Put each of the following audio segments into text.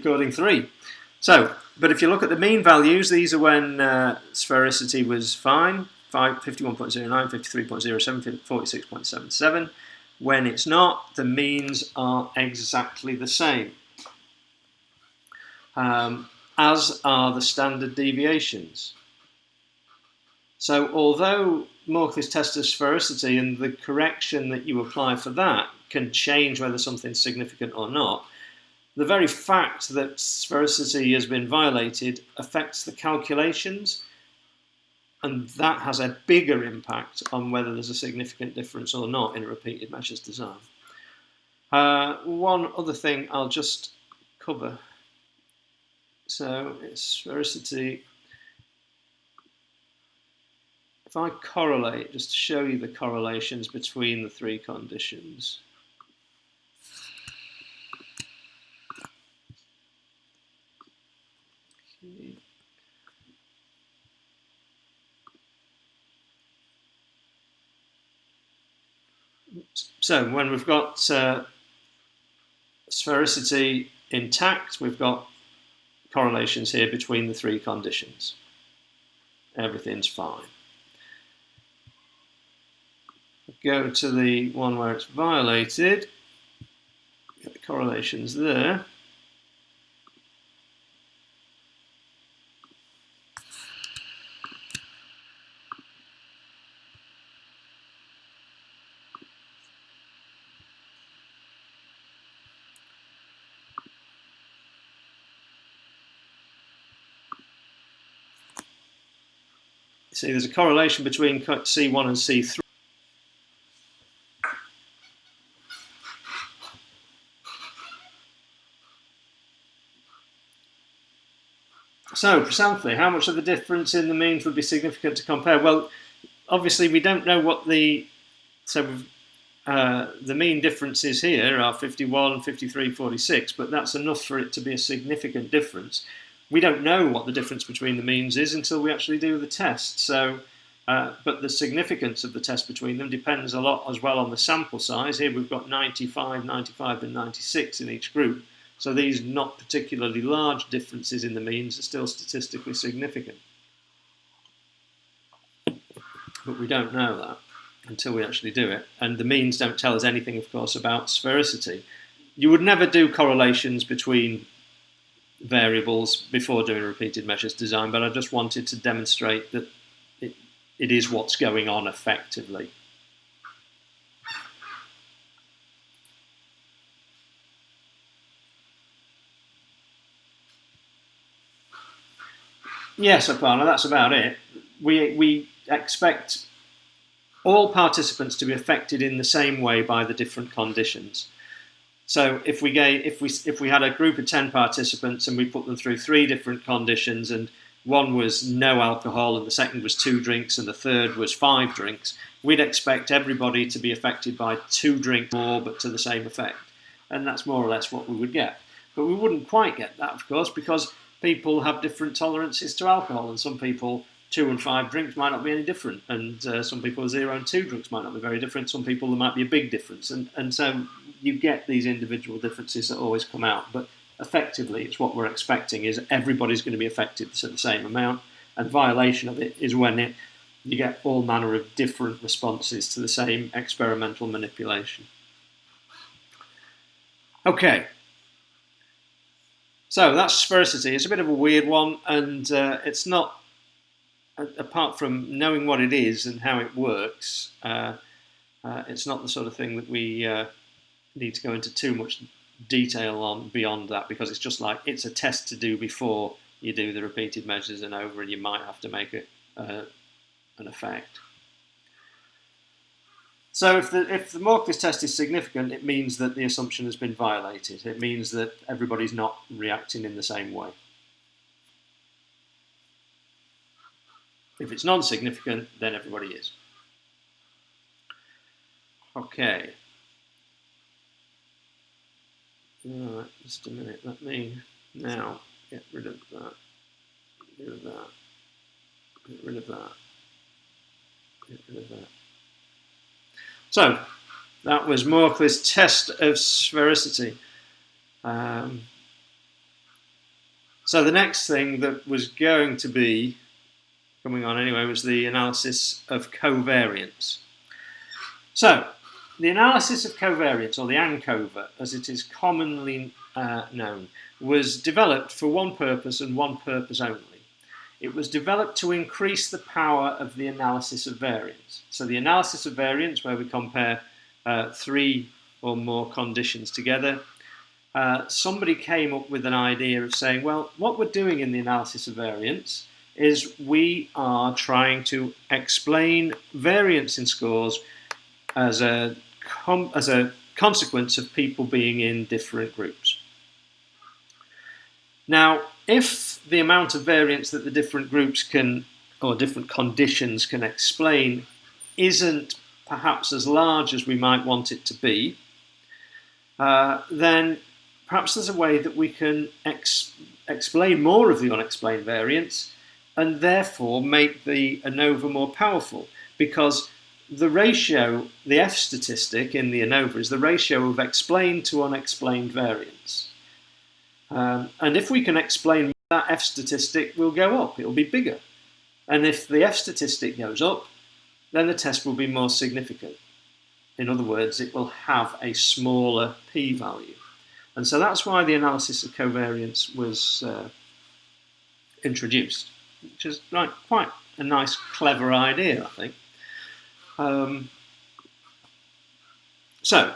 recording 3. So, but if you look at the mean values, these are when sphericity was fine, 51.09, 53.07, 46.77. When it's not, the means are exactly the same, as are the standard deviations. So although Mauchly's test of sphericity and the correction that you apply for that can change whether something's significant or not, the very fact that sphericity has been violated affects the calculations, and that has a bigger impact on whether there's a significant difference or not in a repeated measures design. One other thing I'll just cover. So it's sphericity. If I correlate, just to show you the correlations between the 3 conditions. Okay. So when we've got sphericity intact, we've got correlations here between the 3 conditions. Everything's fine. Go to the one where it's violated, get the correlations there. See, there's a correlation between C1 and C3. So, precisely, how much of the difference in the means would be significant to compare? Well, obviously we don't know what the mean differences here are 51, 53, 46, but that's enough for it to be a significant difference. We don't know what the difference between the means is until we actually do the test. So, but the significance of the test between them depends a lot as well on the sample size. Here we've got 95, 95 and 96 in each group. So these not particularly large differences in the means are still statistically significant. But we don't know that until we actually do it. And the means don't tell us anything, of course, about sphericity. You would never do correlations between variables before doing repeated measures design, but I just wanted to demonstrate that it is what's going on effectively. Yes, Aparna, that's about it. We expect all participants to be affected in the same way by the different conditions. So if we had a group of 10 participants and we put them through 3 different conditions, and one was no alcohol and the second was 2 drinks and the third was 5 drinks, we'd expect everybody to be affected by 2 drinks more but to the same effect. And that's more or less what we would get. But we wouldn't quite get that, of course, because people have different tolerances to alcohol, and some people 2 and 5 drinks might not be any different, and some people 0 and 2 drinks might not be very different. Some people there might be a big difference, and so you get these individual differences that always come out. But effectively, it's what we're expecting is everybody's going to be affected to the same amount, and violation of it is when you get all manner of different responses to the same experimental manipulation. Okay. So that's sphericity. It's a bit of a weird one, and it's not, apart from knowing what it is and how it works, it's not the sort of thing that we need to go into too much detail on beyond that, because it's just like it's a test to do before you do the repeated measures and over, and you might have to make an effect. So if the Mauchly's test is significant, it means that the assumption has been violated. It means that everybody's not reacting in the same way. If it's non-significant, then everybody is. Okay. All right, just a minute. Let me now get rid of that. Get rid of that. Get rid of that. Get rid of that. So, that was Mauchly's test of sphericity. So the next thing that was going to be coming on anyway was the analysis of covariance. So the analysis of covariance, or the Ancova, as it is commonly known, was developed for one purpose and one purpose only. It was developed to increase the power of the analysis of variance. So the analysis of variance, where we compare 3 or more conditions together, somebody came up with an idea of saying, well, what we're doing in the analysis of variance is we are trying to explain variance in scores as a consequence of people being in different groups. Now, if the amount of variance that the different groups can, or different conditions can explain, isn't perhaps as large as we might want it to be, then perhaps there's a way that we can explain more of the unexplained variance and therefore make the Anova more powerful, because the ratio, the F statistic in the Anova, is the ratio of explained to unexplained variance. And if we can explain that, F statistic will go up, it will be bigger. And if the F statistic goes up, then the test will be more significant. In other words, it will have a smaller p-value. And so that's why the analysis of covariance was introduced, which is quite a nice, clever idea, I think. So,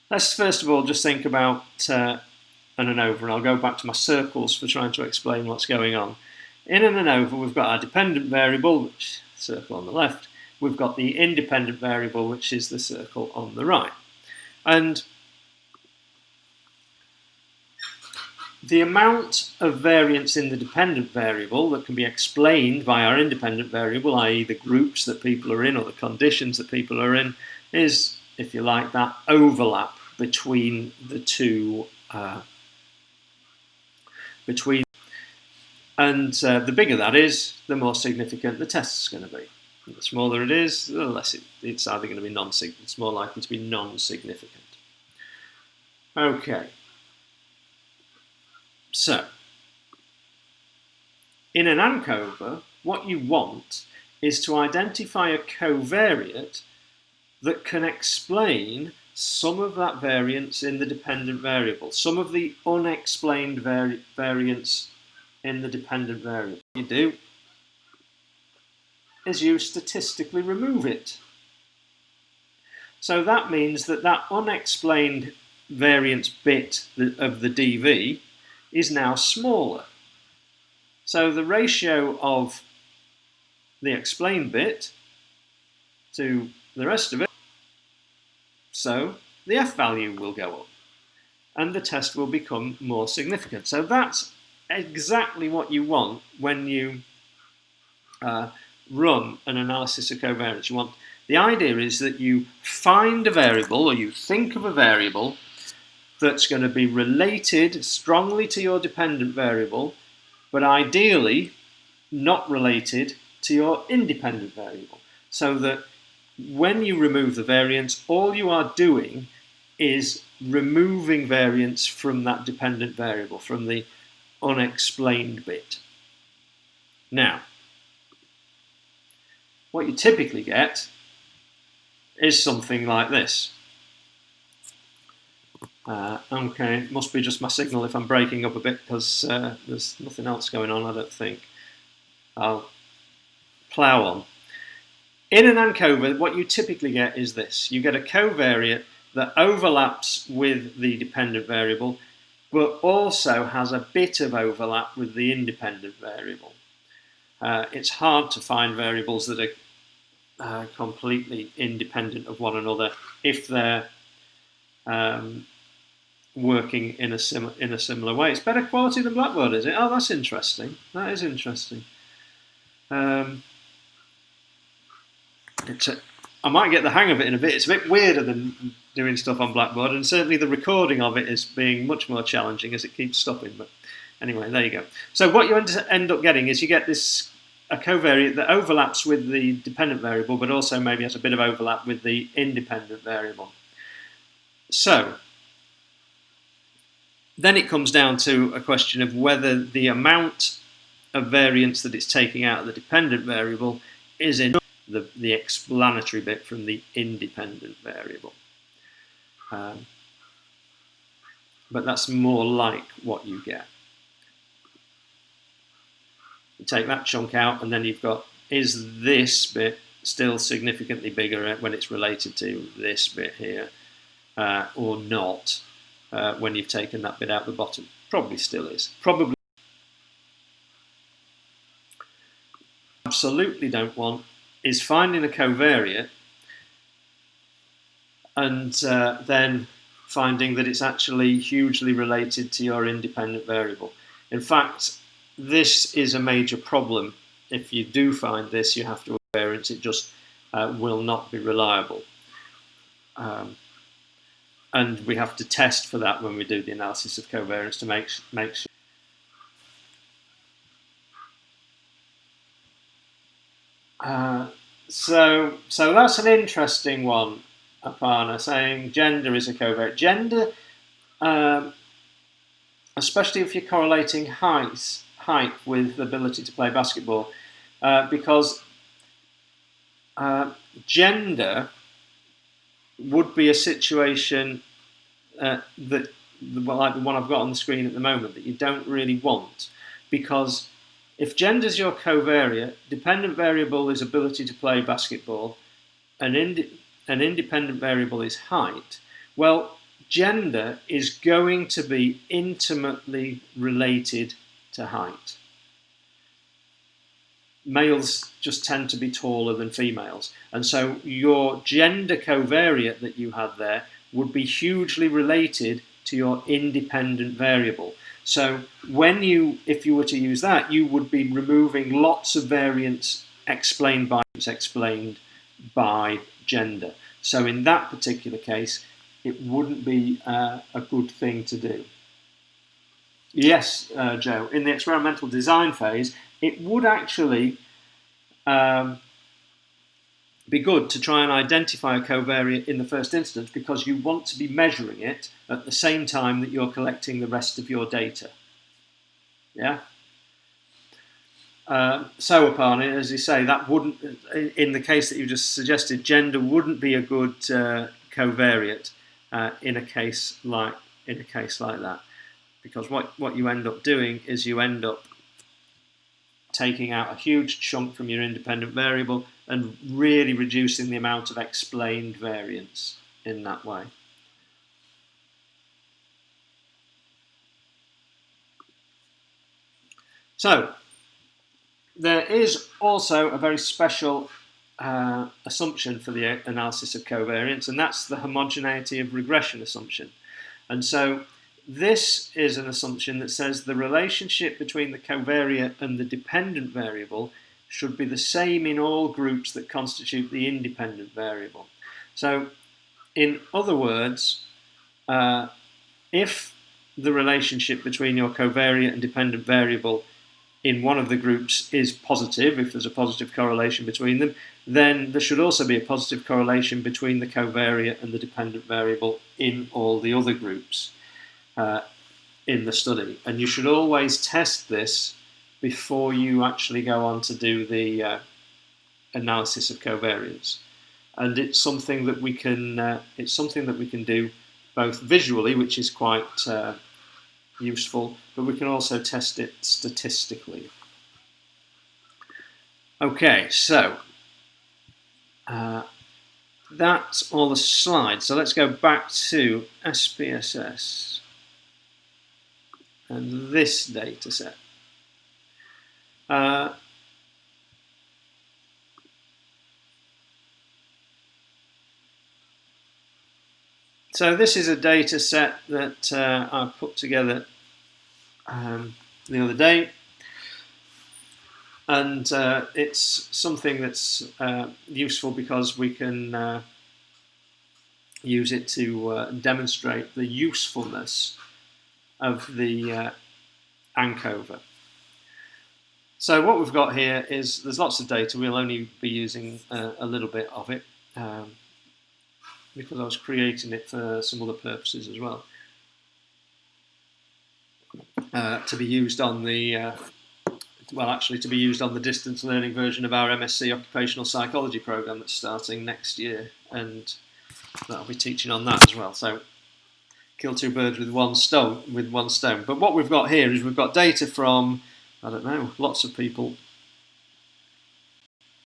let's first of all just think about an Anova, and I'll go back to my circles for trying to explain what's going on. In an Anova, we've got our dependent variable, which is the circle on the left. We've got the independent variable, which is the circle on the right. And the amount of variance in the dependent variable that can be explained by our independent variable, i.e. the groups that people are in or the conditions that people are in, is, if you like, that overlap between the two. The bigger that is, the more significant the test is going to be. The smaller it is, the less it's either going to be it's more likely to be non-significant. Okay. So, in an Ancova, what you want is to identify a covariate that can explain some of that variance in the dependent variable, some of the unexplained variance in the dependent variable. What you do is you statistically remove it. So that means that that unexplained variance bit of the dV is now smaller. So the ratio of the explained bit to the rest of it, so the F value will go up and the test will become more significant. So that's exactly what you want when you run an analysis of covariance. The idea is that you find a variable, or you think of a variable that's going to be related strongly to your dependent variable, but ideally not related to your independent variable. So that when you remove the variance, all you are doing is removing variance from that dependent variable, from the unexplained bit. Now, what you typically get is something like this. Okay, it must be just my signal if I'm breaking up a bit, because there's nothing else going on, I don't think. I'll plough on. In an Ancova, what you typically get is this. You get a covariate that overlaps with the dependent variable, but also has a bit of overlap with the independent variable. It's hard to find variables that are completely independent of one another if they're working in a similar way. It's better quality than Blackboard, is it? Oh, that's interesting. That is interesting. I might get the hang of it in a bit. It's a bit weirder than doing stuff on Blackboard, and certainly the recording of it is being much more challenging as it keeps stopping. But anyway, there you go. So what you end up getting is you get a covariate that overlaps with the dependent variable, but also maybe has a bit of overlap with the independent variable. So then it comes down to a question of whether the amount of variance that it's taking out of the dependent variable is enough, the explanatory bit from the independent variable. But that's more like what you get. You take that chunk out, and then you've got, is this bit still significantly bigger when it's related to this bit here, or not, when you've taken that bit out the bottom? Probably still is. Probably. Absolutely don't want is finding a covariate and then finding that it's actually hugely related to your independent variable. In fact, this is a major problem. If you do find this, you have to covariance. It just will not be reliable. And we have to test for that when we do the analysis of covariance to make sure. So that's an interesting one, Aparna, saying gender is a covariate. Gender, especially if you're correlating height with the ability to play basketball, because gender would be a situation that, like the one I've got on the screen at the moment, that you don't really want, because if gender is your covariate, dependent variable is ability to play basketball, and an independent variable is height. Well, gender is going to be intimately related to height. Males just tend to be taller than females, and so your gender covariate that you had there would be hugely related to your independent variable. So if you were to use that, you would be removing lots of variance explained by gender. So in that particular case, it wouldn't be a good thing to do. Yes, Joe, in the experimental design phase, it would actually be good to try and identify a covariate in the first instance, because you want to be measuring it at the same time that you're collecting the rest of your data. Yeah? So, Aparna, as you say, that wouldn't, in the case that you just suggested, gender wouldn't be a good covariate in a case like that, because what you end up doing is you end up taking out a huge chunk from your independent variable and really reducing the amount of explained variance in that way. So, there is also a very special assumption for the analysis of covariance, and that's the homogeneity of regression assumption. And so this is an assumption that says the relationship between the covariate and the dependent variable should be the same in all groups that constitute the independent variable. So, in other words, if the relationship between your covariate and dependent variable in one of the groups is positive, if there's a positive correlation between them, then there should also be a positive correlation between the covariate and the dependent variable in all the other groups in the study. And you should always test this before you actually go on to do the analysis of covariance. And it's something that we can do both visually, which is quite useful, but we can also test it statistically. Okay, so that's all the slides. So let's go back to SPSS and this data set. So this is a data set that I put together the other day, and it's something that's useful because we can use it to demonstrate the usefulness of the Ancova. So what we've got here is there's lots of data. We'll only be using a little bit of it because I was creating it for some other purposes as well. to be used on the to be used on the distance learning version of our MSc Occupational Psychology program that's starting next year, and that'll be teaching on that as well. So kill two birds with one stone. But what we've got here is we've got data from, I don't know, lots of people